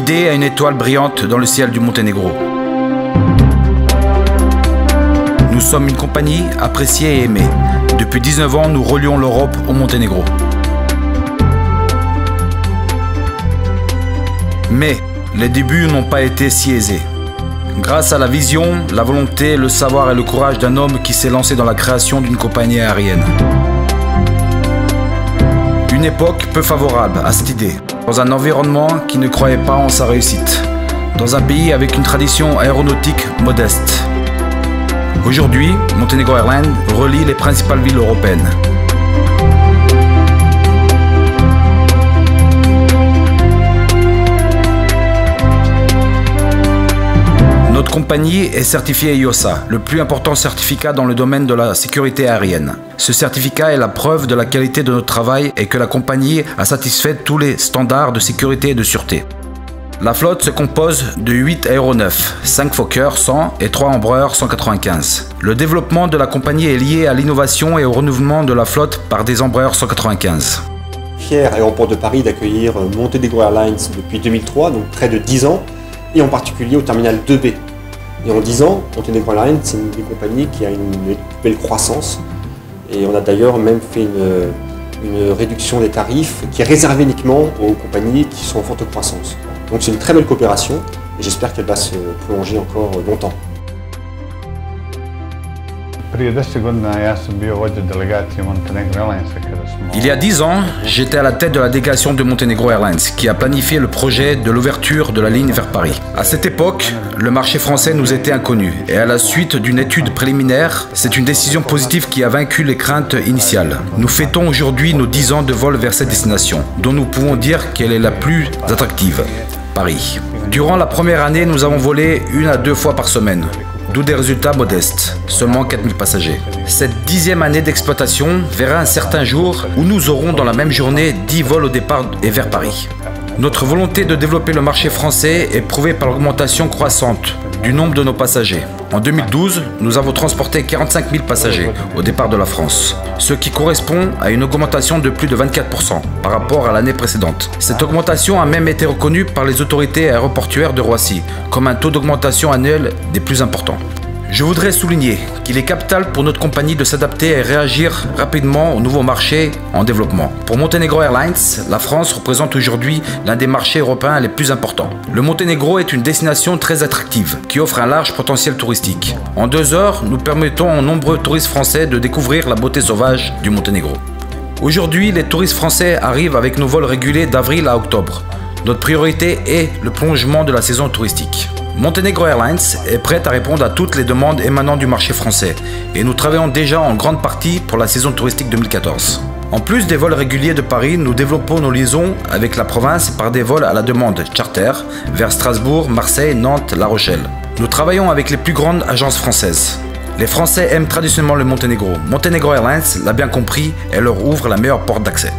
l'idée a une étoile brillante dans le ciel du Monténégro. Nous sommes une compagnie appréciée et aimée. Depuis 19 ans, nous relions l'Europe au Monténégro. Mais les débuts n'ont pas été si aisés. Grâce à la vision, la volonté, le savoir et le courage d'un homme qui s'est lancé dans la création d'une compagnie aérienne. Une époque peu favorable à cette idée, dans un environnement qui ne croyait pas en sa réussite, dans un pays avec une tradition aéronautique modeste. Aujourd'hui, Montenegro Airlines relie les principales villes européennes. Notre compagnie est certifiée IOSA, le plus important certificat dans le domaine de la sécurité aérienne. Ce certificat est la preuve de la qualité de notre travail et que la compagnie a satisfait tous les standards de sécurité et de sûreté. La flotte se compose de 8 aéronefs, 5 Fokker 100 et 3 Embraer 195. Le développement de la compagnie est lié à l'innovation et au renouvellement de la flotte par des Embraer 195. Fier aéroport de Paris d'accueillir Montenegro Airlines depuis 2003, donc près de 10 ans, et en particulier au terminal 2B. Et en 10 ans, Montenegro Airlines, c'est une des compagnies qui a une belle croissance. Et on a d'ailleurs même fait une réduction des tarifs qui est réservée uniquement aux compagnies qui sont en forte croissance. Donc c'est une très belle coopération et j'espère qu'elle va se prolonger encore longtemps. Il y a 10 ans, j'étais à la tête de la délégation de Montenegro Airlines qui a planifié le projet de l'ouverture de la ligne vers Paris. À cette époque, le marché français nous était inconnu et à la suite d'une étude préliminaire, c'est une décision positive qui a vaincu les craintes initiales. Nous fêtons aujourd'hui nos 10 ans de vol vers cette destination, dont nous pouvons dire qu'elle est la plus attractive, Paris. Durant la première année, nous avons volé 1 à 2 fois par semaine. D'où des résultats modestes, seulement 4000 passagers. Cette 10e année d'exploitation verra un certain jour où nous aurons dans la même journée 10 vols au départ et vers Paris. Notre volonté de développer le marché français est prouvée par l'augmentation croissante du nombre de nos passagers. En 2012, nous avons transporté 45 000 passagers au départ de la France, ce qui correspond à une augmentation de plus de 24% par rapport à l'année précédente. Cette augmentation a même été reconnue par les autorités aéroportuaires de Roissy comme un taux d'augmentation annuel des plus importants. Je voudrais souligner qu'il est capital pour notre compagnie de s'adapter et réagir rapidement aux nouveaux marchés en développement. Pour Montenegro Airlines, la France représente aujourd'hui l'un des marchés européens les plus importants. Le Monténégro est une destination très attractive qui offre un large potentiel touristique. En 2 heures, nous permettons aux nombreux touristes français de découvrir la beauté sauvage du Monténégro. Aujourd'hui, les touristes français arrivent avec nos vols réguliers d'avril à octobre. Notre priorité est le prolongement de la saison touristique. Montenegro Airlines est prête à répondre à toutes les demandes émanant du marché français et nous travaillons déjà en grande partie pour la saison touristique 2014. En plus des vols réguliers de Paris, nous développons nos liaisons avec la province par des vols à la demande charter vers Strasbourg, Marseille, Nantes, La Rochelle. Nous travaillons avec les plus grandes agences françaises. Les Français aiment traditionnellement le Monténégro. Montenegro Airlines l'a bien compris et leur ouvre la meilleure porte d'accès.